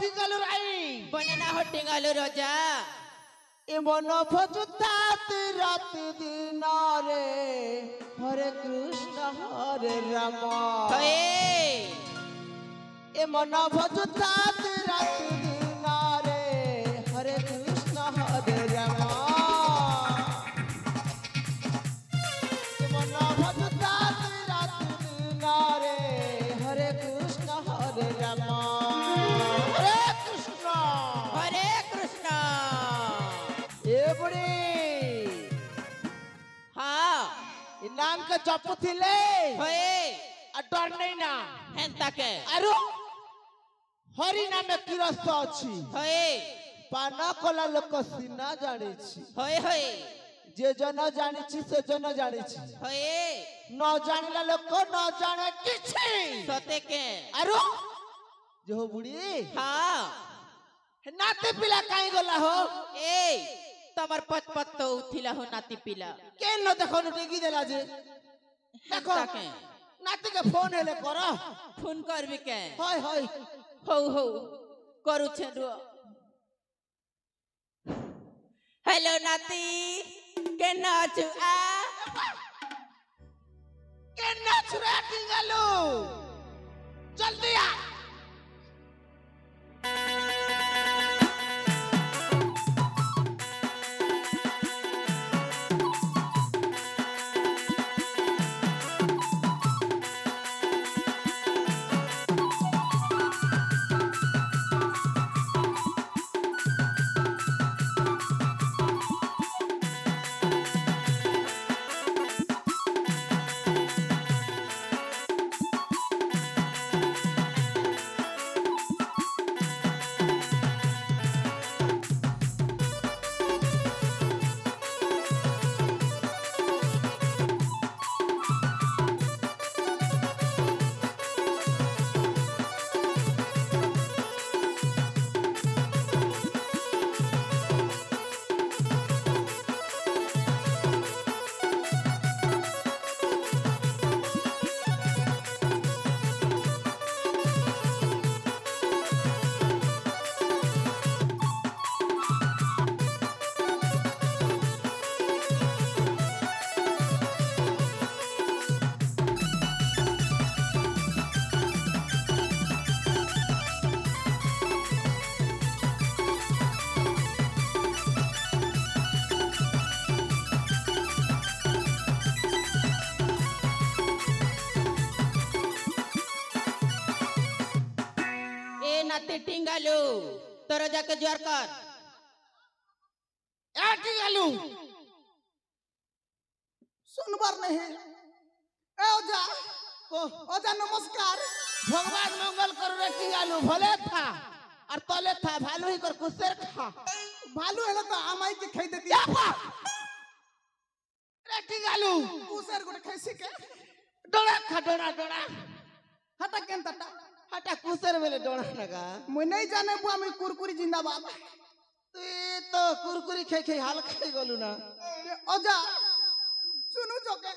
टिंगालू राई बने ना हो टिंगालू रोजा ए मन भजुतात रात दिन रे हरे कृष्ण हरे राम होए ए मन भजुतात रात दिन रे हरे कृष्ण हरे राम ए मन भजुतात रात दिन रे हरे कृष्ण हरे राम हरे कृष्ण हरे कृष्ण ए बुढ़ी हाँ नाम के जप थिले होए आ डर नहीं ना हेंता के आरो हरि नामे किरस्त अछि होए पाना कला लोक सिना जानि छी होए होए जे जन जानि छी से जन जानि छी होए न जानिला लोक न जाने किछि सते के आरो जे हो बुढ़ी हाँ नाते पिला काई गला हो ए तमर पत पत तो उथिला हो नाती पिला के न देखो न टेगी देला जे देखो हेंता के नाती के फोन हेले करो फोन करबी के हाय हाय हो हो करू छेडो हेलो नाती के नाचू आ के नाच रे टिंगालू जल्दी आ नाती टिंगालू तोरा जाके ज्वार कर ए टिंगालू सुनबार नहीं ए ओजा को ओजा नमस्कार भगवान मंगल करो रे टिंगालू भले था और तले था भालू ही कर कुसेर खा भालू हेला तो आमाई के खाई देती रे टिंगालू कुसेर गुड खैसी के डोरा खा डोरा डोरा हटा केन तटा हटा कुसेर मेले डोरा लगा मैं नहीं जाने बुआ मैं कुरकुरी जिंदाबाद तू तो कुरकुरी खे खे हाल खाई गलू ना ओजा सुनु जोके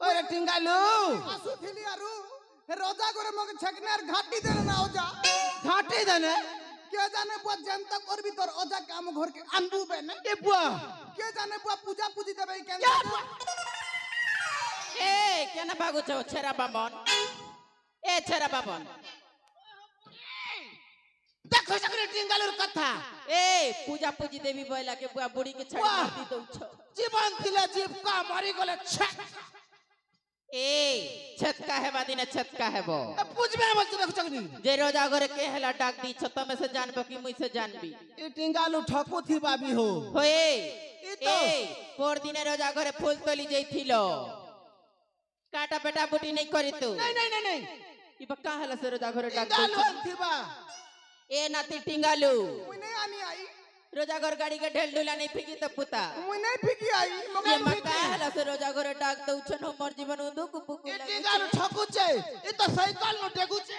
ओरे टिंगालू आसु थिली आरु रोजा करे मग छकनार घाटी देना ना ओजा घाटी देने के जाने बुआ जनता करबी तोर ओजा काम घर के अनबू बेने ए बुआ के जाने बुआ पूजा पूजी देबे के ए केना भागो छौ छेरा बाबन ए छेरा बाबन देखो सकरे टिंगालूर कथा ए पूजा पूजी देवी बोला के बुआ बुढ़ी के छड़ी मार दी तो छ जीवन थिले जीव का मारी गले छक ए छतका है बादिने छतका है बो पूजबे बोल देखो सकनी जे रोजा घरे के हला डाक दी छ तमे से जानबो कि मुई से जानबी ए टिंगालू ठको थी बाबी हो होए ए पोर दिने रोजा घरे फूल तोली जइथिलो काटा बेटा बुटी नहीं करी तू नहीं नहीं नहीं नहीं ई बक्का हला से रोजा घरे डाक टिंगालू थी बा ए नाती टिंगालू मुई नहीं आनी आई रोजा घर गाड़ी के ढेल ढुला नहीं फिकी तो पुता मुई नहीं फिकी आई ये मगर मक्का हला से रोजा घरे डाक दउ छन हमर जीवन उदु कुपुकु ए टिंगालू ठको छे ए तो साइकिल न टेगु छे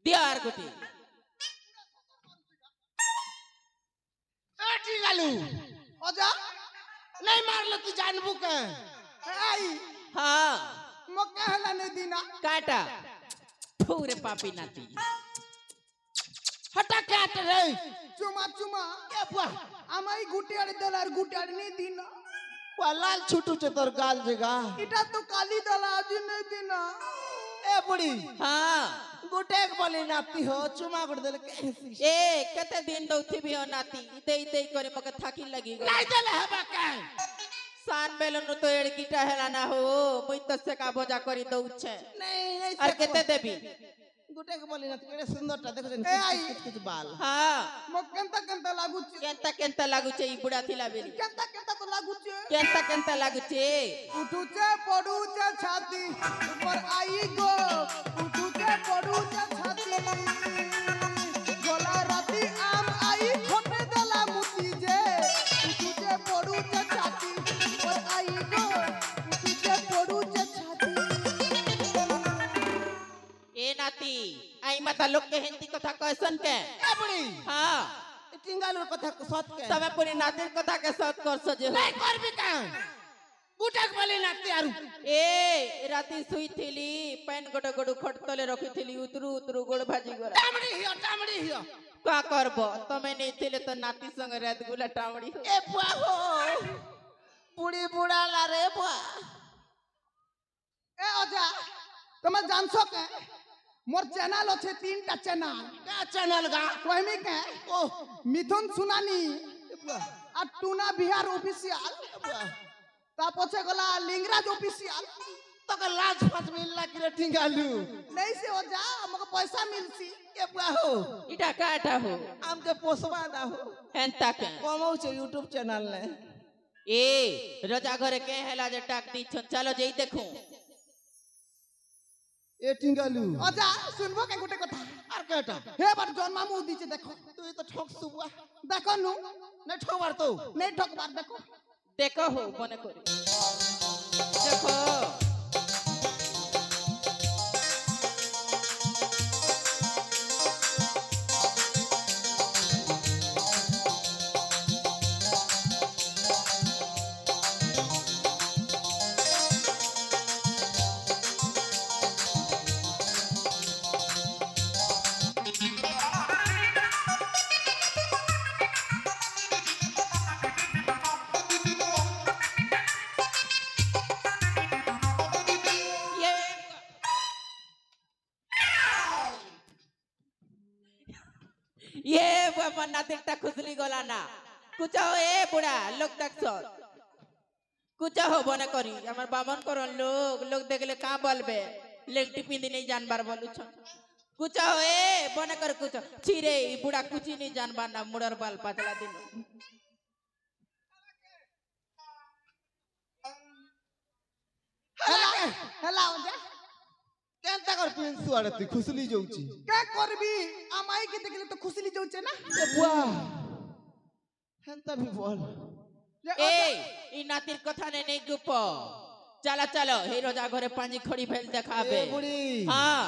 दियार गुटी ए टिंगालू ओजा नहीं मारलो तू जानबू के आई हां मक्का हला नहीं दीना काटा पूरे पापी नाती হাটা কাট রে চুমা চুমা এ বুয়া আমাই গুটিয়াড়ি দেলার গুটিয়াড়ি নেই দিন বুয়া লাল ছুটুছে তোর গাল জায়গা এটা তো কালি দেলা আজ নেই দিন এ বুড়ি हाँ গুটে বলি নাতি হো চুমা করে দিলে কেসি ए कते दिन दौथिबी हो नाती इते इते करे मके थाकी लगी गई নাই দিলে হবে কে सान बेलन तो एड़कीटा हेला ना हो मुई तो से का बोजा करी दउछे নাই নাই और केते देबी গুটে বলি নাতি কেড়ে সুন্দরটা দেখো এ আই। কিছু বাল हाँ মো কেনতা কেনতা লাগুছে केंता केंता लागुचे ई बुढ़ा थिला बेली কেনতা কেনতা তো লাগুছে केंता केंता लागुचे উঠুছে পড়ুছে ছাতি উপর আই গো উঠুছে পড়ুছে ছাতি গলা রাতি আম আই খটে দেলা মুতি যে উঠুছে পড়ুছে ছাতি উপর আই গো উঠুছে পড়ুছে ছাতি ए नाती आई माता लोग के हिंदी कथा कैसन के এ বুড়ি हाँ টিঙ্গালুর কথা সৎ কে तबे पूरी नातिर कथा के साथ कर सजे हो নাই করবি কে গুটে বলি নাতি আর ए राती सुई थिली पैन गोड़ गोड़ खटतले रखी थिली उतरू उतरू गोड़ भाजी गोरा টামড়ি হিও का करबो तमे नहीं थिले तो नाती संग रात गुला टावड़ी हो এ বুয়া হো বুড়ি বুড়ালা রে বুয়া এ অজা তোমরা জানছো কে মোর চ্যানেল আছে তিনটা চ্যানেল কা চ্যানেল গা কইমি কে ও মিথুন সুনানি এ বুয়া আর টুনা বিহার অফিসিয়াল বুয়া তারপরে গলা লিঙ্গরাজ অফিসিয়াল তোকে লাজ ফাজ মিললা কি রে টিঙ্গালু नहीं से हो जा हमको पैसा मिलसी এ বুয়া হো इटा काटा हो আমকে পোষবা না হো हेंता के কমাউছে ইউটিউব চ্যানেল নে ए रोजा घरे के हेला जे टाक दी छन चलो जेई देखू এ টিঙ্গালু অজা শুনবো কে গোটে কথা আর কেটা হে বার জন্মামু দিছে দেখো তুই তো ঠকছু বুয়া দেখো নু না ঠকবার তো नहीं ठोकबार देखो देखो हो बने करी देखो ये मन्ना देखता खुजली गला ना कुछ हो ए बुढ़ा लोग देखो कुछ हो बने करी हमार बामन करन लोग लोग देखले का बोलबे लेग टिपिन नहीं जानबार बोलू छ कुछ हो ए बने कर कुछ छिरे ई बुढ़ा कुछ नहीं जानबार ना मुड़र बाल पातला दिन হেলা হেলা অজা কেনতা কর পিনসু আরে তুই খুশলি যাউছি কে করবি আমাই কে দেখলে তো খুশলি যাচ্ছে না এ বুয়া হেনতা ভি বল যে ए ई नातिर कथा ने नहीं गुप चला चलो हे रोजा घरे पांजी खड़ी भेल देखाबे এ বুড়ি हां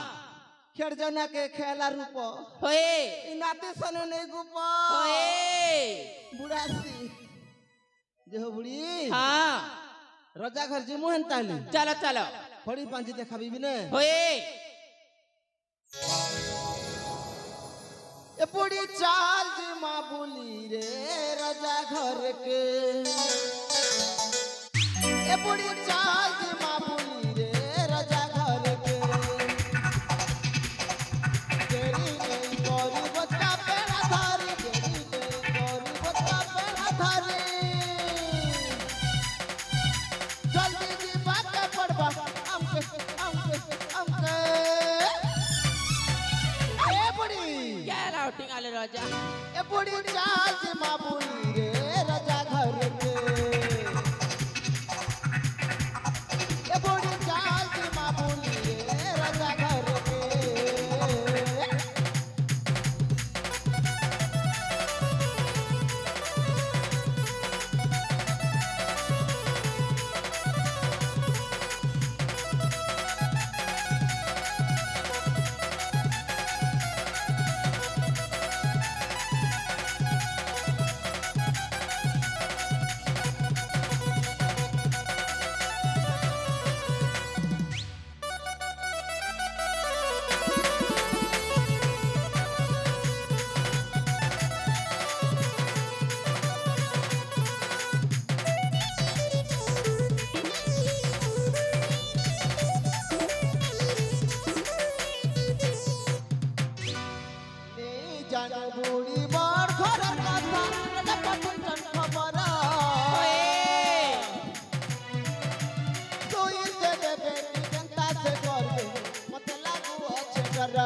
খেড়জনা কে খেলা রূপ होए ই নাতে সনে নেই গুপ होए বুড়াসি যে হো বুড়ি हां রজা ঘর যে মোহন তাহলে चलो चलो খড়ি পাঁচি দেখাবি বিনে होए এ বুড়ি চাল যে মা বলি রে রজা ঘর কে এ বুড়ি চাল যে মা বলি রে রজা ঘর কে তেরি নেই গরি বচ্চা পেড়া ধরি তেরি নেই গরি বচ্চা পেড়া ধরি জলদি জি বাটা পড়বা আমকে এ বুড়ি क्या राउटिंग आले रोजा এ বুড়ি চাল যে মা বলি রে রাজা ঘর কে এ বুড়ি চাল যে মা বলি রে রাজা ঘর কে জানো বুড়ি বড় ঘরের কথা রাজা পাঠাইছেন খবর তুই যে দেবে চিন্তা সে করবে মতে লাগু আছে ডর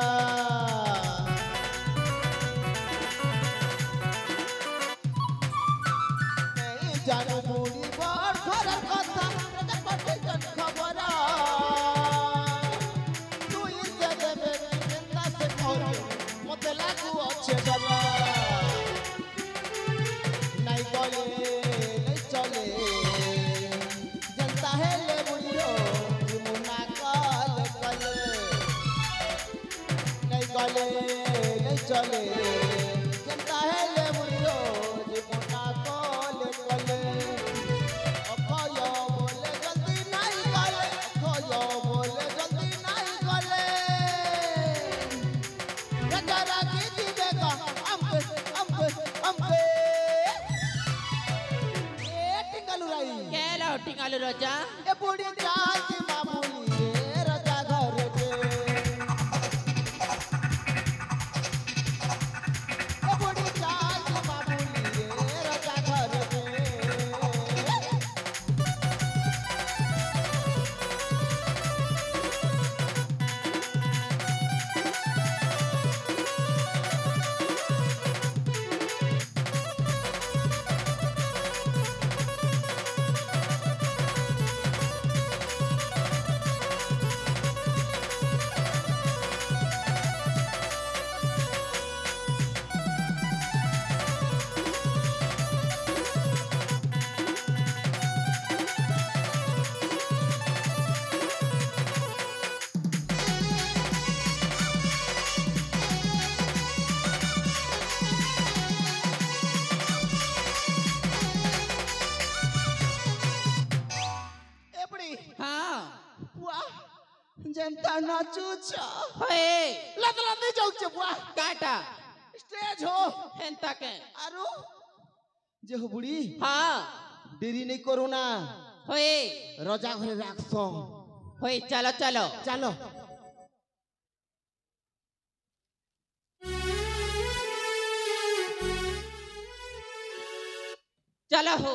জানো বুড়ি বড় ঘরের কথা রাজা পাঠাইছেন খবর তুই যে দেবে চিন্তা সে করবে মতে লাগু আছে ডর নাই গলে নাই চলে जनता है ले बुढ़ियो मुन्ना कल कल नहीं गले नहीं चले जनता है ले बुढ़ियो मुन्ना कल कल अखयो बोले जल्दी नहीं गले अखयो बोले जल्दी नहीं गले जरा की दीवेगा हमके ए टिंगलू राई केला टिंगालू राजा ए बुढ़ी जाती मामूली ए राजा घर के ए बुढ़ी जाती मामूली ए राजा घर के ए बुढ़ी हाँ बुआ जनता नाचू छ होए लद लद जाऊ छ बुआ काटा स्टेज हो हेंता के आरो जे हो बुढ़ी हाँ देरी नहीं करो ना होए राजा घरे राखसो होए चलो चलो चलो चलो हो